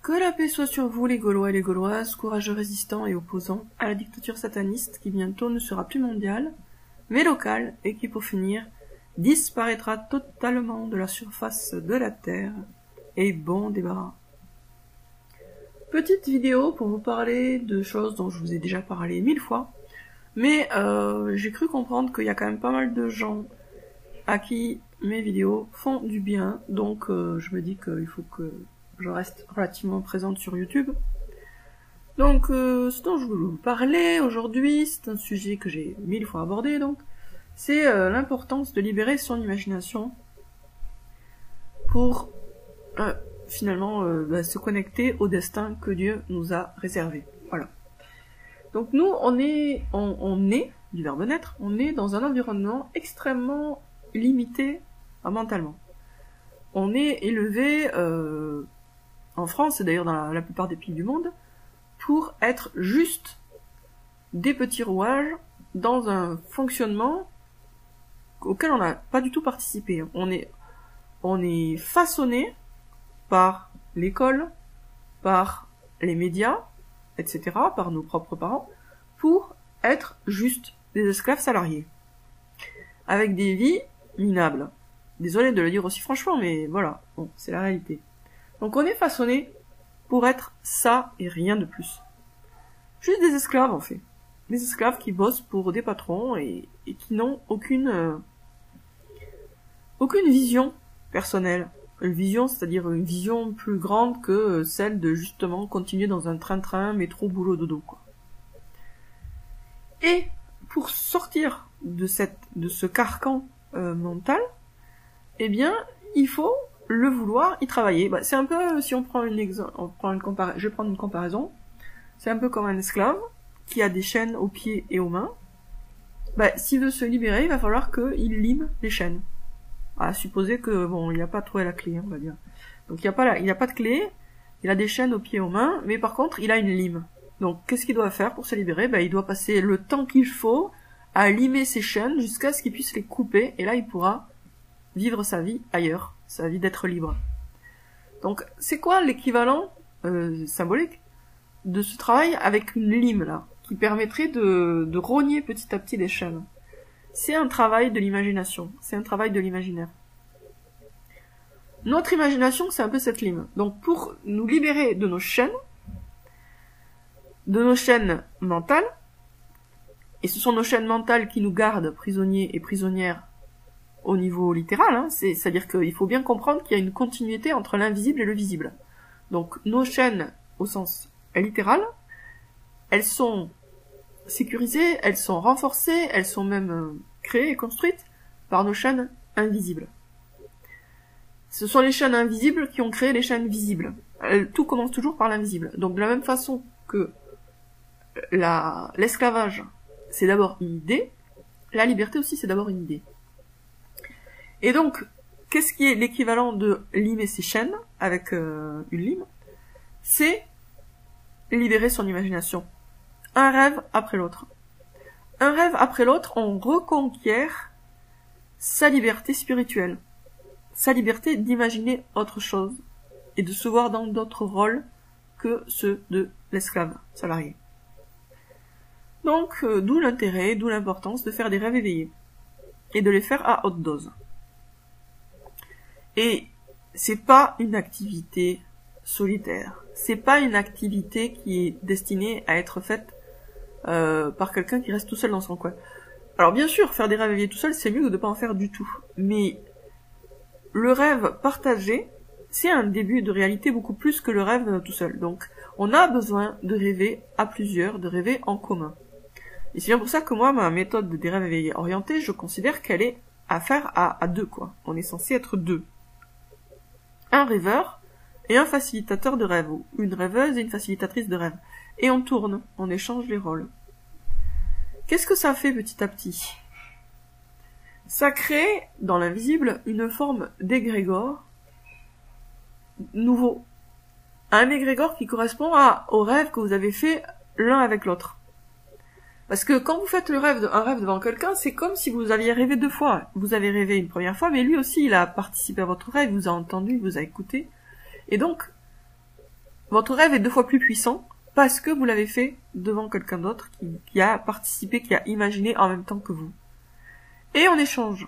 Que la paix soit sur vous les Gaulois et les Gauloises, courageux résistants et opposants à la dictature sataniste qui bientôt ne sera plus mondiale, mais locale et qui pour finir disparaîtra totalement de la surface de la Terre. Et bon débarras. Petite vidéo pour vous parler de choses dont je vous ai déjà parlé 1000 fois, mais j'ai cru comprendre qu'il y a quand même pas mal de gens à qui mes vidéos font du bien, donc je me dis qu'il faut que je reste relativement présente sur YouTube. Donc ce dont je voulais vous parler aujourd'hui, c'est un sujet que j'ai 1000 fois abordé, donc c'est l'importance de libérer son imagination pour finalement se connecter au destin que Dieu nous a réservé. Voilà. Donc nous, on est du verbe naître, on est dans un environnement extrêmement limité mentalement. On est élevé en France, et d'ailleurs dans la plupart des pays du monde, pour être juste des petits rouages dans un fonctionnement auquel on n'a pas du tout participé. On est façonné par l'école, par les médias, etc., par nos propres parents, pour être juste des esclaves salariés. Avec des vies minables. Désolé de le dire aussi franchement, mais voilà, bon, c'est la réalité. Donc on est façonné pour être ça et rien de plus. Juste des esclaves en fait. Des esclaves qui bossent pour des patrons et qui n'ont aucune vision personnelle. Une vision, c'est-à-dire une vision plus grande que celle de justement continuer dans un train-train, métro, boulot, dodo, quoi. Et pour sortir de ce carcan mental, eh bien, il faut le vouloir y travailler. C'est un peu, si on prend je vais prendre une comparaison, c'est un peu comme un esclave qui a des chaînes aux pieds et aux mains. S'il veut se libérer, il va falloir qu'il lime les chaînes. À supposer que, bon, il n'a pas trouvé la clé, on va dire. Donc il n'a pas de clé, il a des chaînes aux pieds et aux mains, mais par contre, il a une lime. Donc qu'est-ce qu'il doit faire pour se libérer? Il doit passer le temps qu'il faut à limer ses chaînes jusqu'à ce qu'il puisse les couper, et là il pourra vivre sa vie ailleurs, sa vie d'être libre. Donc c'est quoi l'équivalent symbolique de ce travail avec une lime là, qui permettrait de rogner petit à petit les chaînes? C'est un travail de l'imagination, c'est un travail de l'imaginaire. Notre imagination, c'est un peu cette lime. Donc pour nous libérer de nos chaînes mentales, et ce sont nos chaînes mentales qui nous gardent prisonniers et prisonnières au niveau littéral, c'est-à-dire qu'il faut bien comprendre qu'il y a une continuité entre l'invisible et le visible. Donc nos chaînes, au sens littéral, elles sont sécurisées, elles sont renforcées, elles sont même créées et construites par nos chaînes invisibles. Ce sont les chaînes invisibles qui ont créé les chaînes visibles. Tout commence toujours par l'invisible. Donc de la même façon que l'esclavage, c'est d'abord une idée, la liberté aussi c'est d'abord une idée. Et donc, qu'est-ce qui est l'équivalent de limer ses chaînes avec une lime? C'est libérer son imagination. Un rêve après l'autre. Un rêve après l'autre, on reconquiert sa liberté spirituelle, sa liberté d'imaginer autre chose et de se voir dans d'autres rôles que ceux de l'esclave salarié. Donc, d'où l'intérêt, d'où l'importance de faire des rêves éveillés et de les faire à haute dose. Et c'est pas une activité solitaire, c'est pas une activité qui est destinée à être faite par quelqu'un qui reste tout seul dans son coin. Alors bien sûr, faire des rêves éveillés tout seul, c'est mieux que de pas en faire du tout. Mais le rêve partagé, c'est un début de réalité beaucoup plus que le rêve tout seul. Donc on a besoin de rêver à plusieurs, de rêver en commun. Et c'est bien pour ça que moi, ma méthode des rêves éveillés orientés, je considère qu'elle est à faire à deux, quoi. On est censé être deux. Un rêveur et un facilitateur de rêve, ou une rêveuse et une facilitatrice de rêve. Et on tourne, on échange les rôles. Qu'est-ce que ça fait petit à petit? Ça crée, dans l'invisible, une forme d'égrégore nouveau. Un égrégore qui correspond au rêve que vous avez fait l'un avec l'autre. Parce que quand vous faites un rêve devant quelqu'un, c'est comme si vous aviez rêvé deux fois. Vous avez rêvé une première fois, mais lui aussi, il a participé à votre rêve, il vous a entendu, il vous a écouté. Et donc, votre rêve est 2 fois plus puissant parce que vous l'avez fait devant quelqu'un d'autre qui a participé, qui a imaginé en même temps que vous. Et on échange.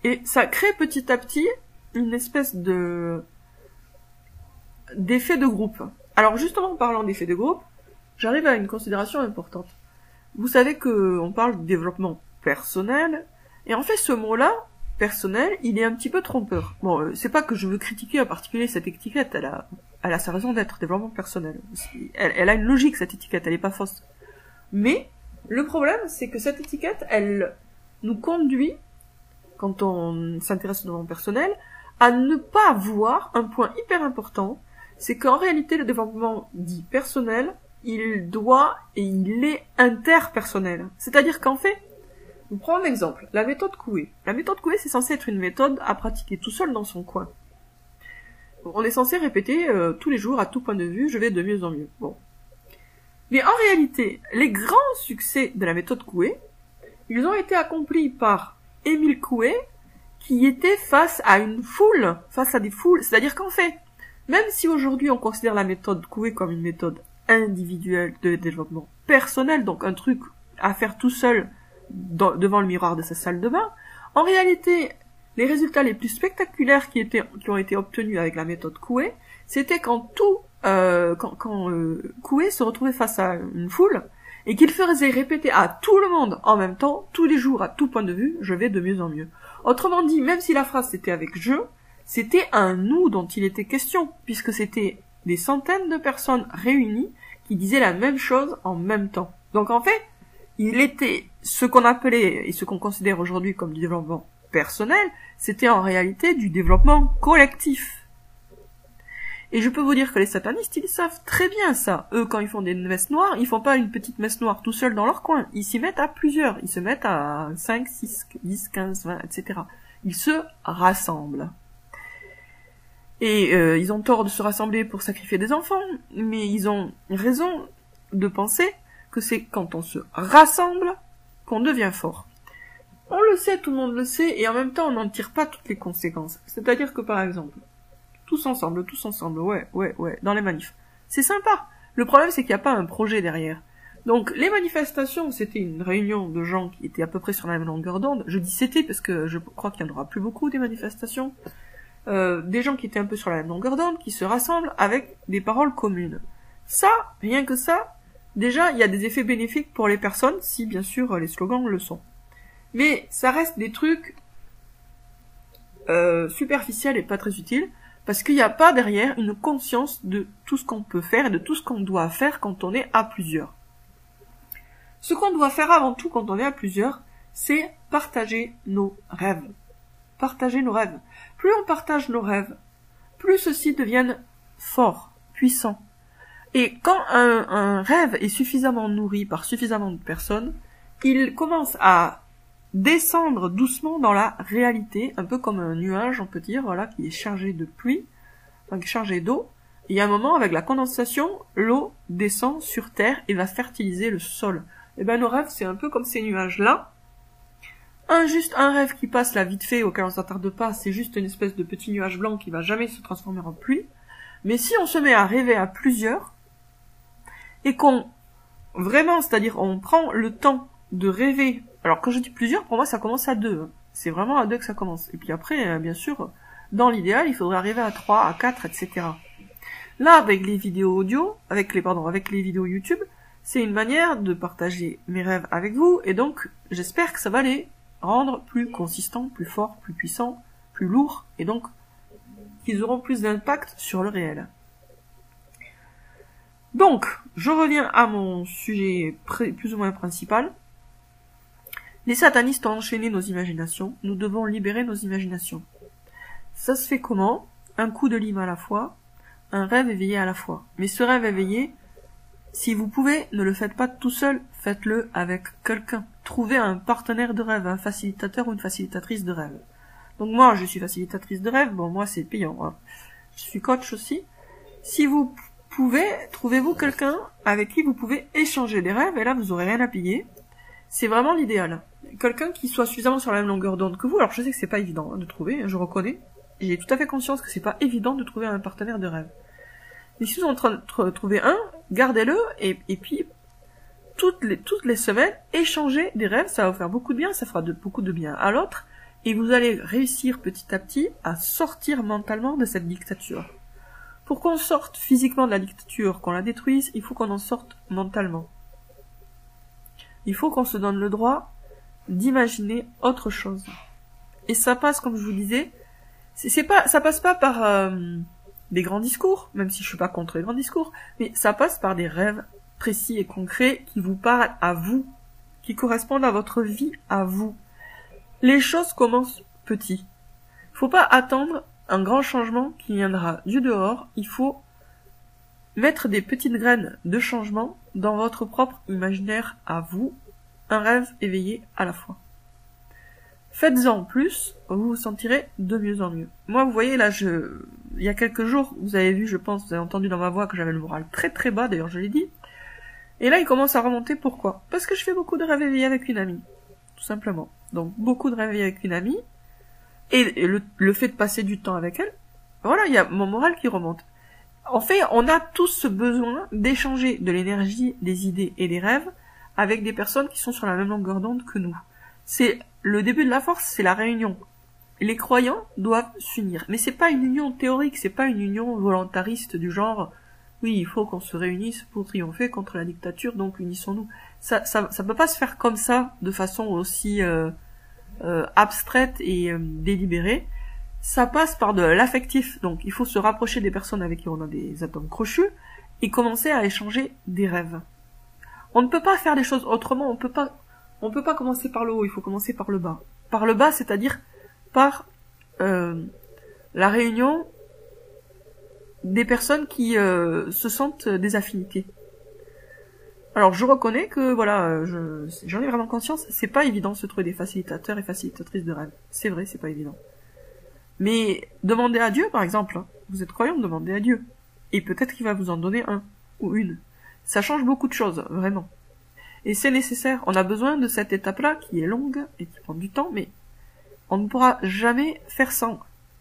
Et ça crée petit à petit une espèce d'effet de groupe. Alors justement, en parlant d'effet de groupe, j'arrive à une considération importante. Vous savez que on parle de développement personnel, et en fait ce mot-là, personnel, il est un petit peu trompeur. Bon, c'est pas que je veux critiquer en particulier cette étiquette, elle a sa raison d'être, développement personnel. Elle a une logique, cette étiquette, elle est pas fausse. Mais, le problème, c'est que cette étiquette, elle nous conduit, quand on s'intéresse au développement personnel, à ne pas voir un point hyper important, c'est qu'en réalité, le développement dit personnel, il doit et il est interpersonnel. C'est-à-dire qu'en fait, je prends un exemple, la méthode Coué. La méthode Coué, c'est censé être une méthode à pratiquer tout seul dans son coin. On est censé répéter tous les jours, à tout point de vue, je vais de mieux en mieux. Bon. Mais en réalité, les grands succès de la méthode Coué, ils ont été accomplis par Émile Coué, qui était face à une foule, face à des foules. C'est-à-dire qu'en fait, même si aujourd'hui on considère la méthode Coué comme une méthode individuelle de développement personnel, donc un truc à faire tout seul devant le miroir de sa salle de bain, en réalité, les résultats les plus spectaculaires qui ont été obtenus avec la méthode Coué, c'était quand Coué se retrouvait face à une foule et qu'il faisait répéter à tout le monde en même temps, tous les jours, à tout point de vue, je vais de mieux en mieux. Autrement dit, même si la phrase c'était avec je, c'était un nous dont il était question, puisque c'était des centaines de personnes réunies qui disaient la même chose en même temps. Donc en fait, il était ce qu'on appelait et ce qu'on considère aujourd'hui comme du développement personnel, c'était en réalité du développement collectif. Et je peux vous dire que les satanistes, ils savent très bien ça. Eux, quand ils font des messes noires, ils font pas une petite messe noire tout seul dans leur coin. Ils s'y mettent à plusieurs. Ils se mettent à 5, 6, 10, 15, 20, etc. Ils se rassemblent. Et ils ont tort de se rassembler pour sacrifier des enfants, mais ils ont raison de penser que c'est quand on se rassemble qu'on devient fort. On le sait, tout le monde le sait, et en même temps on n'en tire pas toutes les conséquences. C'est-à-dire que par exemple, tous ensemble, ouais, dans les manifs. C'est sympa. Le problème c'est qu'il n'y a pas un projet derrière. Donc les manifestations, c'était une réunion de gens qui étaient à peu près sur la même longueur d'onde. Je dis c'était parce que je crois qu'il n'y en aura plus beaucoup des manifestations. Des gens qui étaient un peu sur la même longueur d'onde, qui se rassemblent avec des paroles communes. Ça, rien que ça, déjà, il y a des effets bénéfiques pour les personnes, si bien sûr les slogans le sont. Mais ça reste des trucs superficiels et pas très utiles, parce qu'il n'y a pas derrière une conscience de tout ce qu'on peut faire et de tout ce qu'on doit faire quand on est à plusieurs. Ce qu'on doit faire avant tout quand on est à plusieurs, c'est partager nos rêves. Partager nos rêves. Plus on partage nos rêves, plus ceux-ci deviennent forts, puissants. Et quand un rêve est suffisamment nourri par suffisamment de personnes, il commence à descendre doucement dans la réalité, un peu comme un nuage, on peut dire, voilà, qui est chargé de pluie, donc chargé d'eau. Et à un moment, avec la condensation, l'eau descend sur terre et va fertiliser le sol. Et ben nos rêves, c'est un peu comme ces nuages-là. Juste un rêve qui passe là vite fait, auquel on s'attarde pas, c'est juste une espèce de petit nuage blanc qui va jamais se transformer en pluie. Mais si on se met à rêver à plusieurs, et qu'on, vraiment, c'est-à-dire on prend le temps de rêver, alors quand je dis plusieurs, pour moi ça commence à 2, c'est vraiment à 2 que ça commence. Et puis après, bien sûr, dans l'idéal, il faudrait arriver à 3, à 4, etc. Là, avec les vidéos audio, avec les vidéos YouTube, c'est une manière de partager mes rêves avec vous, et donc j'espère que ça va les rendre plus consistants, plus forts, plus puissants, plus lourds, et donc qu'ils auront plus d'impact sur le réel. Donc, je reviens à mon sujet plus ou moins principal. Les satanistes ont enchaîné nos imaginations, nous devons libérer nos imaginations. Ça se fait comment? Un coup de lime à la fois, un rêve éveillé à la fois. Mais ce rêve éveillé, si vous pouvez, ne le faites pas tout seul, faites-le avec quelqu'un. Trouvez un partenaire de rêve, un facilitateur ou une facilitatrice de rêve. Donc moi, je suis facilitatrice de rêve, bon moi c'est payant, hein. Je suis coach aussi. Si vous pouvez, trouvez-vous quelqu'un avec qui vous pouvez échanger des rêves, et là vous aurez rien à payer. C'est vraiment l'idéal. Quelqu'un qui soit suffisamment sur la même longueur d'onde que vous. Alors je sais que c'est pas évident de trouver, je reconnais. J'ai tout à fait conscience que c'est pas évident de trouver un partenaire de rêve. Mais si vous en trouvez un, gardez-le, et puis, toutes les semaines, échangez des rêves, ça va vous faire beaucoup de bien, ça fera beaucoup de bien à l'autre, et vous allez réussir petit à petit à sortir mentalement de cette dictature. Pour qu'on sorte physiquement de la dictature, qu'on la détruise, il faut qu'on en sorte mentalement. Il faut qu'on se donne le droit d'imaginer autre chose. Et ça passe, comme je vous disais, ça passe pas par des grands discours, même si je suis pas contre les grands discours, mais ça passe par des rêves précis et concrets qui vous parlent à vous, qui correspondent à votre vie, à vous. Les choses commencent petit. Il faut pas attendre un grand changement qui viendra du dehors, il faut mettre des petites graines de changement dans votre propre imaginaire à vous, un rêve éveillé à la fois. Faites-en plus, vous vous sentirez de mieux en mieux. Moi, vous voyez, là, il y a quelques jours, vous avez vu, je pense, vous avez entendu dans ma voix que j'avais le moral très très bas, d'ailleurs je l'ai dit. Et là, il commence à remonter, pourquoi? Parce que je fais beaucoup de rêves éveillés avec une amie. Tout simplement. Donc, beaucoup de rêves éveillés avec une amie. Et le fait de passer du temps avec elle, voilà, il y a mon moral qui remonte. En fait, on a tous ce besoin d'échanger de l'énergie, des idées et des rêves avec des personnes qui sont sur la même longueur d'onde que nous. C'est le début de la force, c'est la réunion. Les croyants doivent s'unir. Mais c'est pas une union théorique, c'est pas une union volontariste du genre, oui, il faut qu'on se réunisse pour triompher contre la dictature, donc unissons-nous. Ça peut pas se faire comme ça, de façon aussi abstraite et délibérée. Ça passe par de l'affectif, donc il faut se rapprocher des personnes avec qui on a des atomes crochus et commencer à échanger des rêves. On ne peut pas faire les choses autrement, on peut pas commencer par le haut, il faut commencer par le bas. Par le bas, c'est-à-dire par la réunion des personnes qui se sentent des affinités. Alors je reconnais que voilà, j'en ai vraiment conscience, c'est pas évident de se trouver des facilitateurs et facilitatrices de rêves. C'est vrai, c'est pas évident. Mais demandez à Dieu, par exemple. Vous êtes croyant, demandez à Dieu. Et peut-être qu'il va vous en donner un ou une. Ça change beaucoup de choses, vraiment. Et c'est nécessaire. On a besoin de cette étape-là qui est longue et qui prend du temps, mais on ne pourra jamais faire sans.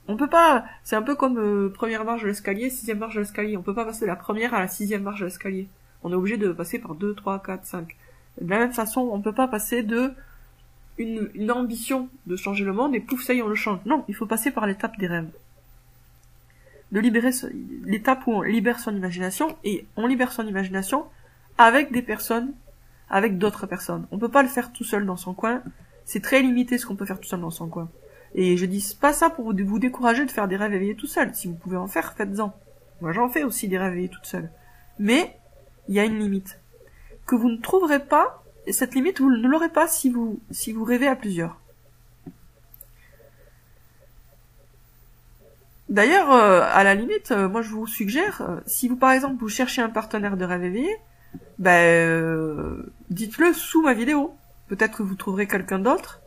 On peut pas, c'est un peu comme première marche de l'escalier, 6e marche de l'escalier. On peut pas passer de la première à la 6e marche de l'escalier. On est obligé de passer par 2, 3, 4, 5. De la même façon, on peut pas passer de une ambition de changer le monde et pouf, ça y est, on le change. Non, il faut passer par l'étape des rêves. De libérer l'étape où on libère son imagination, et on libère son imagination avec des personnes, avec d'autres personnes. On peut pas le faire tout seul dans son coin. C'est très limité ce qu'on peut faire tout seul dans son coin. Et je dis pas ça pour vous décourager de faire des rêves éveillés tout seul. Si vous pouvez en faire, faites-en. Moi, j'en fais aussi des rêves éveillés toute seule. Mais, il y a une limite. Que vous ne trouverez pas, et cette limite, vous ne l'aurez pas si vous rêvez à plusieurs. D'ailleurs, à la limite, moi je vous suggère, si vous par exemple vous cherchez un partenaire de rêve éveillé, dites-le sous ma vidéo. Peut-être que vous trouverez quelqu'un d'autre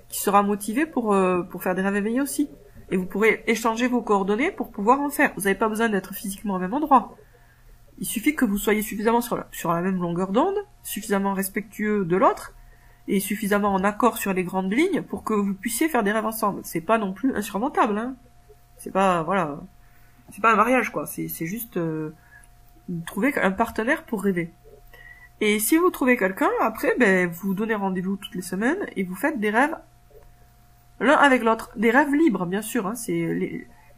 qui sera motivé pour faire des rêves éveillés aussi. Et vous pourrez échanger vos coordonnées pour pouvoir en faire. Vous n'avez pas besoin d'être physiquement au même endroit. Il suffit que vous soyez suffisamment sur la même longueur d'onde, suffisamment respectueux de l'autre, et suffisamment en accord sur les grandes lignes pour que vous puissiez faire des rêves ensemble. C'est pas non plus insurmontable, hein. C'est pas, voilà, c'est pas un mariage, quoi. C'est juste trouver un partenaire pour rêver. Et si vous trouvez quelqu'un, après, vous donnez rendez-vous toutes les semaines et vous faites des rêves l'un avec l'autre. Des rêves libres, bien sûr, hein.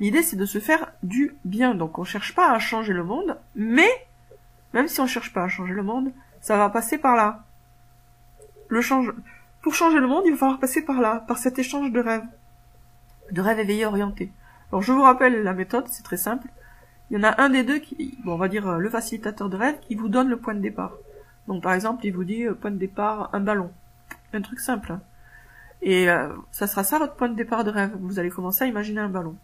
L'idée, c'est de se faire du bien. Donc, on cherche pas à changer le monde, mais, même si on cherche pas à changer le monde, ça va passer par là. Pour changer le monde, il va falloir passer par là, par cet échange de rêves éveillés orientés. Alors, je vous rappelle la méthode, c'est très simple. Il y en a un des deux on va dire le facilitateur de rêve, qui vous donne le point de départ. Donc, par exemple, il vous dit, point de départ, un ballon. Un truc simple, hein. Et ça sera ça, votre point de départ de rêve. Vous allez commencer à imaginer un ballon.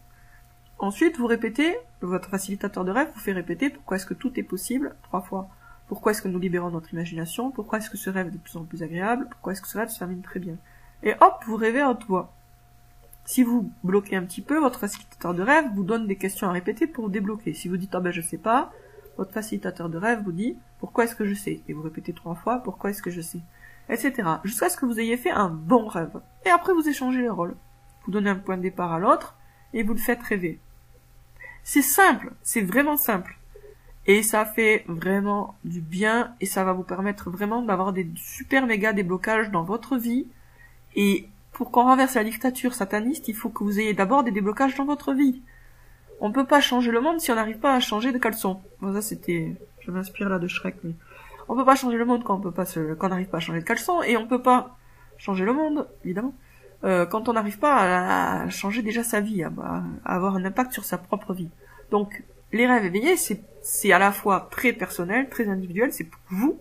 Ensuite, vous répétez, votre facilitateur de rêve vous fait répéter pourquoi est-ce que tout est possible 3 fois. Pourquoi est-ce que nous libérons notre imagination? Pourquoi est-ce que ce rêve est de plus en plus agréable? Pourquoi est-ce que ce rêve se termine très bien? Et hop, vous rêvez à haute voix. Si vous bloquez un petit peu, votre facilitateur de rêve vous donne des questions à répéter pour vous débloquer. Si vous dites, je sais pas, votre facilitateur de rêve vous dit, pourquoi est-ce que je sais? Et vous répétez 3 fois, pourquoi est-ce que je sais? Etc. Jusqu'à ce que vous ayez fait un bon rêve. Et après, vous échangez les rôles. Vous donnez un point de départ à l'autre, et vous le faites rêver. C'est simple, c'est vraiment simple. Et ça fait vraiment du bien et ça va vous permettre vraiment d'avoir des super méga déblocages dans votre vie. Et pour qu'on renverse la dictature sataniste, il faut que vous ayez d'abord des déblocages dans votre vie. On peut pas changer le monde si on n'arrive pas à changer de caleçon. Bon, ça c'était... Je m'inspire là de Shrek, mais... On peut pas changer le monde quand on n'arrive pas à changer de caleçon, et on peut pas changer le monde, évidemment, quand on n'arrive pas à changer déjà sa vie, à avoir un impact sur sa propre vie. Donc, les rêves éveillés, c'est à la fois très personnel, très individuel, c'est pour vous,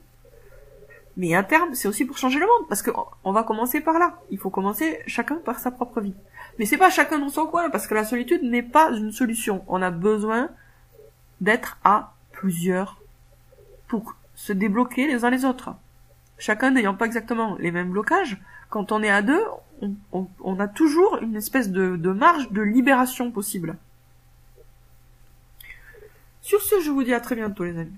mais à terme, c'est aussi pour changer le monde, parce que on va commencer par là. Il faut commencer chacun par sa propre vie. Mais c'est pas chacun dans son coin, parce que la solitude n'est pas une solution. On a besoin d'être à plusieurs pour se débloquer les uns les autres. Chacun n'ayant pas exactement les mêmes blocages, quand on est à deux, on a toujours une espèce de marge de libération possible. Sur ce, je vous dis à très bientôt les amis.